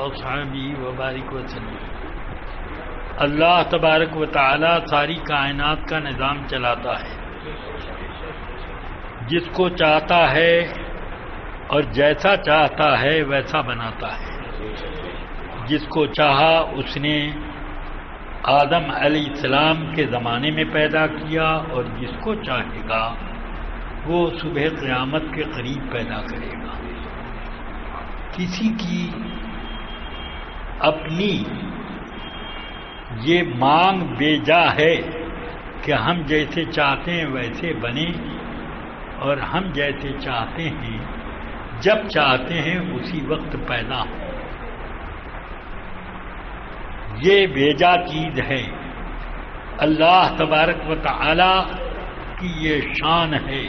وأصحابه وبارك وسلم۔ اللہ تبارک و تعالی ساری کائنات کا نظام چلاتا ہے، جس کو چاہتا ہے اور جیسا چاہتا ہے ویسا بناتا ہے۔ جس کو چاہا اس نے آدم علیہ السلام کے زمانے میں پیدا کیا، اور جس کو چاہے گا وہ صبح قیامت کے قریب پیدا کرے گا۔ کسی کی اپنی یہ مانگ بے جا ہے کہ ہم جیسے چاہتے ہیں ویسے بنیں، اور ہم جیسے چاہتے ہیں جب چاہتے ہیں اسی وقت پیدا ہوں۔ یہ بیجا چیز ہے۔ اللہ تبارک و تعالی کی یہ شان ہے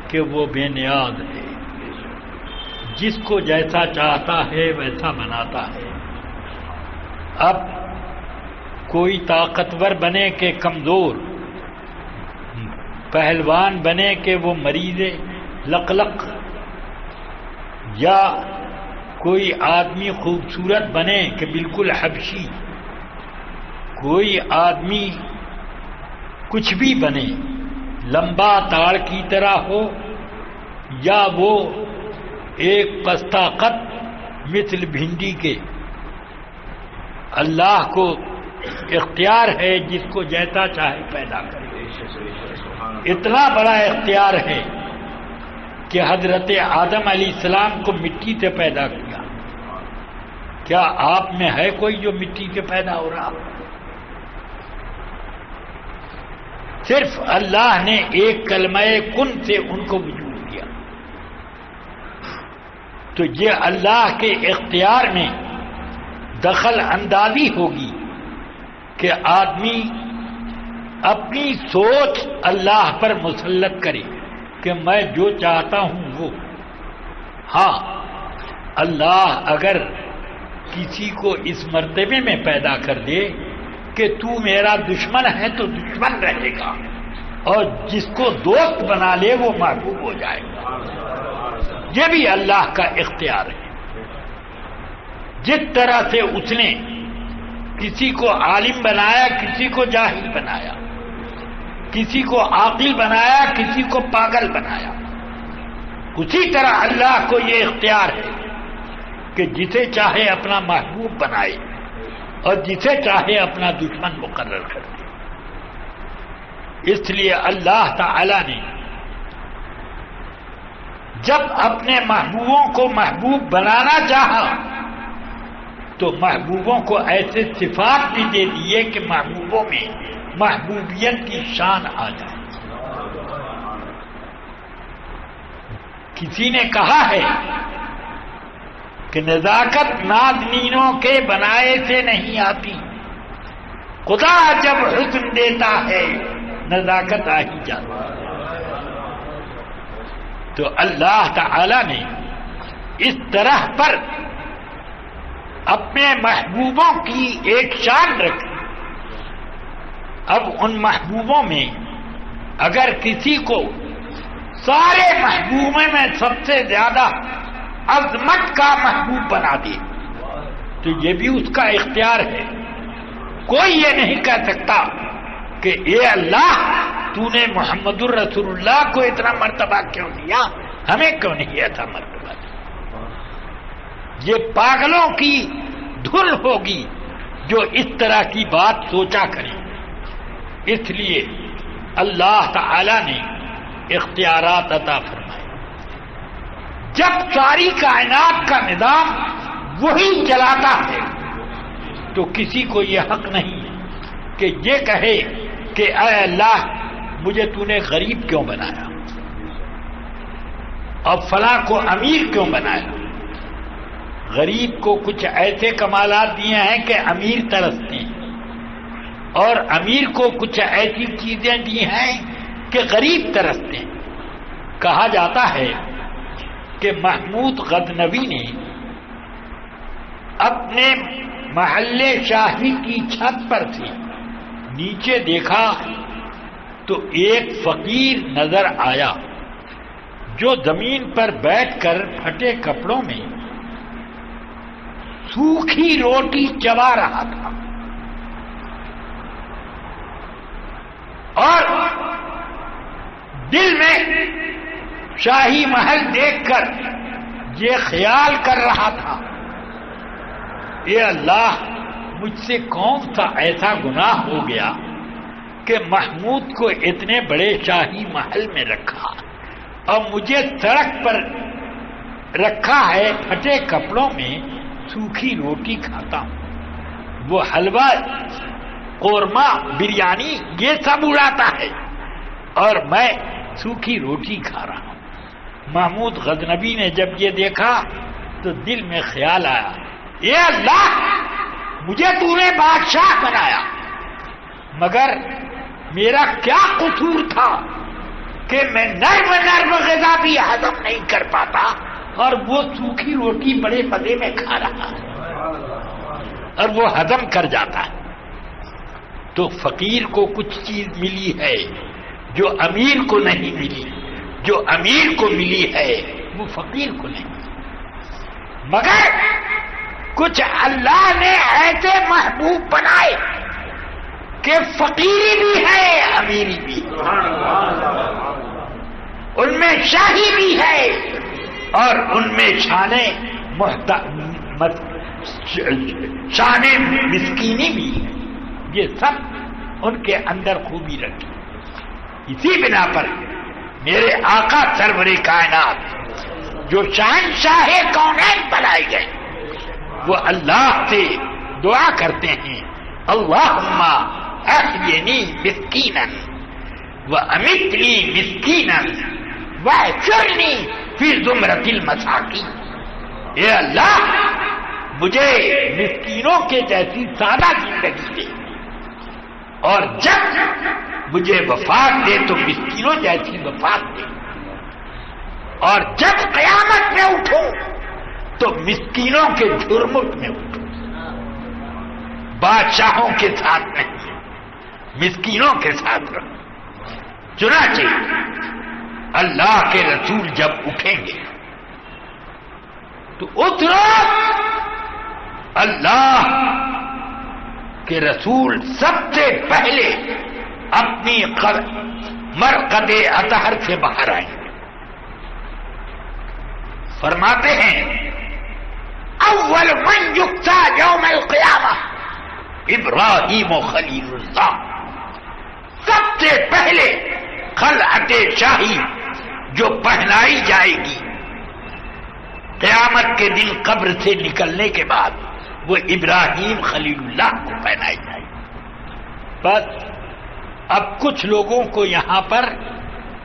کہ وہ بے نیاز ہے، جس کو جیسا چاہتا ہے ویسا بناتا ہے۔ اب کوئی طاقتور بنے کہ کمزور، پہلوان بنے کہ وہ مریض لقلق، یا کوئی آدمی خوبصورت بنے کہ بالکل حبشی، کوئی آدمی کچھ بھی بنے، لمبا تاڑ کی طرح ہو یا وہ ایک پستہ قد مثل بھنڈی کے، اللہ کو اختیار ہے جس کو جیسا چاہے پیدا کرے۔ اتنا بڑا اختیار ہے کہ حضرت آدم علیہ السلام کو مٹی سے پیدا کیا۔ کیا آپ میں ہے کوئی جو مٹی سے پیدا ہو رہا؟ صرف اللہ نے ایک کلمہ کن سے ان کو وجود دیا۔ تو یہ اللہ کے اختیار میں دخل اندازی ہوگی کہ آدمی اپنی سوچ اللہ پر مسلط کرے کہ میں جو چاہتا ہوں وہ۔ ہاں، اللہ اگر کسی کو اس مرتبے میں پیدا کر دے کہ تو میرا دشمن ہے تو دشمن رہے گا، اور جس کو دوست بنا لے وہ محبوب ہو جائے گا۔ یہ بھی اللہ کا اختیار ہے۔ جس طرح سے اس نے کسی کو عالم بنایا، کسی کو جاہل بنایا، کسی کو عاقل بنایا، کسی کو پاگل بنایا، اسی طرح اللہ کو یہ اختیار ہے کہ جسے چاہے اپنا محبوب بنائے اور جسے چاہے اپنا دشمن مقرر کر دے۔ اس لیے اللہ تعالی نے جب اپنے محبوبوں کو محبوب بنانا چاہا تو محبوبوں کو ایسے صفات بھی دے دیے کہ محبوبوں میں محبوبیت کی شان آ جائے۔ کسی نے کہا ہے کہ نزاکت نازنینوں کے بنائے سے نہیں آتی، خدا جب حسن دیتا ہے نزاکت آ ہی جاتی۔ تو اللہ تعالی نے اس طرح پر اپنے محبوبوں کی ایک شان رکھی۔ اب ان محبوبوں میں اگر کسی کو سارے محبوبوں میں سب سے زیادہ عظمت کا محبوب بنا دے تو یہ بھی اس کا اختیار ہے۔ کوئی یہ نہیں کہہ سکتا کہ اے اللہ تو نے محمد الرسول اللہ کو اتنا مرتبہ کیوں دیا، ہمیں کیوں نہیں ایسا مرتبہ دیا۔ یہ پاگلوں کی دھن ہوگی جو اس طرح کی بات سوچا کریں۔ اس لیے اللہ تعالی نے اختیارات عطا فرمائے۔ جب ساری کائنات کا نظام وہی چلاتا ہے تو کسی کو یہ حق نہیں ہے کہ یہ کہے کہ اے اللہ مجھے تو نے غریب کیوں بنایا اور فلاں کو امیر کیوں بنایا۔ غریب کو کچھ ایسے کمالات دیے ہیں کہ امیر ترستے ہیں، اور امیر کو کچھ ایسی چیزیں دی ہیں کہ غریب ترستے ہیں۔ کہا جاتا ہے کہ محمود غزنوی نے اپنے محلے شاہی کی چھت پر سے نیچے دیکھا تو ایک فقیر نظر آیا جو زمین پر بیٹھ کر پھٹے کپڑوں میں सूखी रोटी चबा रहा था और दिल में शाही महल देखकर ये ख्याल कर रहा था, ये अल्लाह मुझसे कौन सा ऐसा गुनाह हो गया कि महमूद को इतने बड़े शाही महल में रखा और मुझे सड़क पर रखा है, फटे कपड़ों में सूखी रोटी खाता हूं। वो हलवा, कोरमा, बिरयानी ये सब उड़ाता है और मैं सूखी रोटी खा रहा हूं। महमूद गजनबी ने जब ये देखा तो दिल में ख्याल आया, ये अल्लाह मुझे तूने बादशाह बनाया, मगर मेरा क्या कसूर था कि मैं नर्म नर्म ग़िज़ा भी हजम नहीं कर पाता और वो सूखी रोटी बड़े मजे में खा रहा है और वो हजम कर जाता है। तो फकीर को कुछ चीज मिली है जो अमीर को नहीं मिली, जो अमीर को मिली है वो फकीर को नहीं मिली। मगर कुछ अल्लाह ने ऐसे महबूब बनाए कि फकीरी भी है, अमीरी भी है, उनमें शाही भी है और उनमें शाने मिस्कीनी भी है। ये सब उनके अंदर खूबी रखी। इसी बिना पर मेरे आका सरवरे कायनात जो शहंशाहे कौनैन बनाए गए, वो अल्लाह से दुआ करते हैं, अल्लाहुम्मा अहयिनी मिस्कीनन व अमितनी मिस्कीनन व अहशुरनी फी ज़ुमरतिल मसाकीन। ये अल्लाह मुझे मिस्कीनों के जैसी सादा जिंदगी दे और जब मुझे वफात दे तो मिस्कीनों जैसी वफात दे, और जब क़यामत में उठूं तो मिस्कीनों के झुरमुट में उठूं, बादशाहों के साथ नहीं, मिस्कीनों के साथ रहूं। चुनांचे अल्लाह के रसूल जब उठेंगे तो उस रोज अल्लाह के रसूल सबसे पहले अपनी मरकदे अतहर से बाहर आएंगे। फरमाते हैं, अव्वल मन युक्ता यौमल क़ियामा इब्राहीम खलीलुल्लाह। सबसे पहले खलअते शाही जो पहनाई जाएगी क़यामत के दिन कब्र से निकलने के बाद, वो इब्राहीम खलीलुल्लाह को पहनाई जाएगी। बस अब कुछ लोगों को यहां पर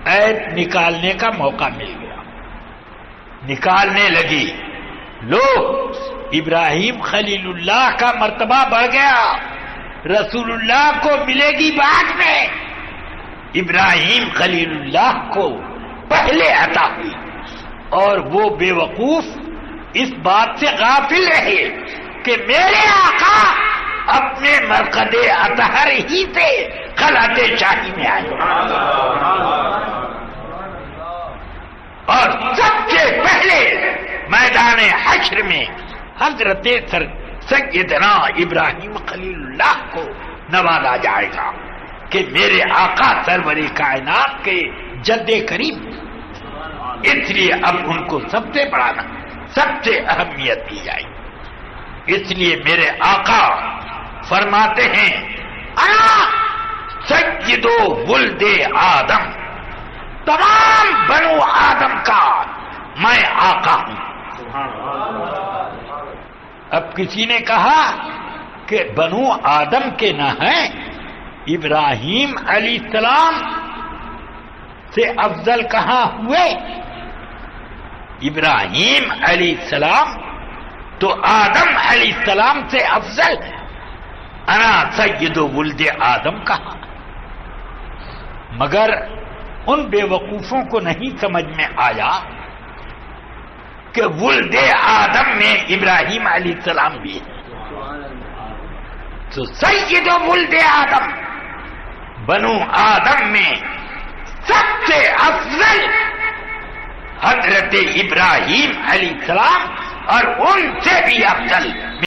ऐब निकालने का मौका मिल गया, निकालने लगी। लो, इब्राहीम खलीलुल्लाह का मर्तबा बढ़ गया, रसूलुल्लाह को मिलेगी बाद में, इब्राहीम खलीलुल्लाह को पहले अता हुई। और वो बेवकूफ इस बात से गाफिल रहे कि मेरे आका अपने मरकदे अतहर ही से खलअते शाही में आए और सबसे पहले मैदान हश्र में हजरत सैयदना इब्राहीम खलीलुल्लाह को नवाजा जाएगा कि मेरे आका सरवरे कायनात के जद्दे करीम। इसलिए अब उनको सबसे बढ़ाना, सबसे अहमियत दी जाएगी। इसलिए मेरे आका फरमाते हैं, अना सय्यदो वुल्दे आदम, तमाम बनु आदम का मैं आका हूं। अब किसी ने कहा कि बनु आदम के न है, इब्राहीम अलैहिस्सलाम से अफजल कहां हुए? इब्राहीम अलैहिस्सलाम तो आदम अलैहिस्सलाम से अफजल है। अना सय्यदो वुल्दे आदम कहा। मगर उन बेवकूफों को नहीं समझ में आया कि वुल्दे आदम में इब्राहीम अलैहिस्सलाम भी है। तो सय्यदो वुल्दे आदम, बनु आदम में सबसे अफजल हजरत इब्राहीम अलैहिस्सलाम اور ان سے بھی افضل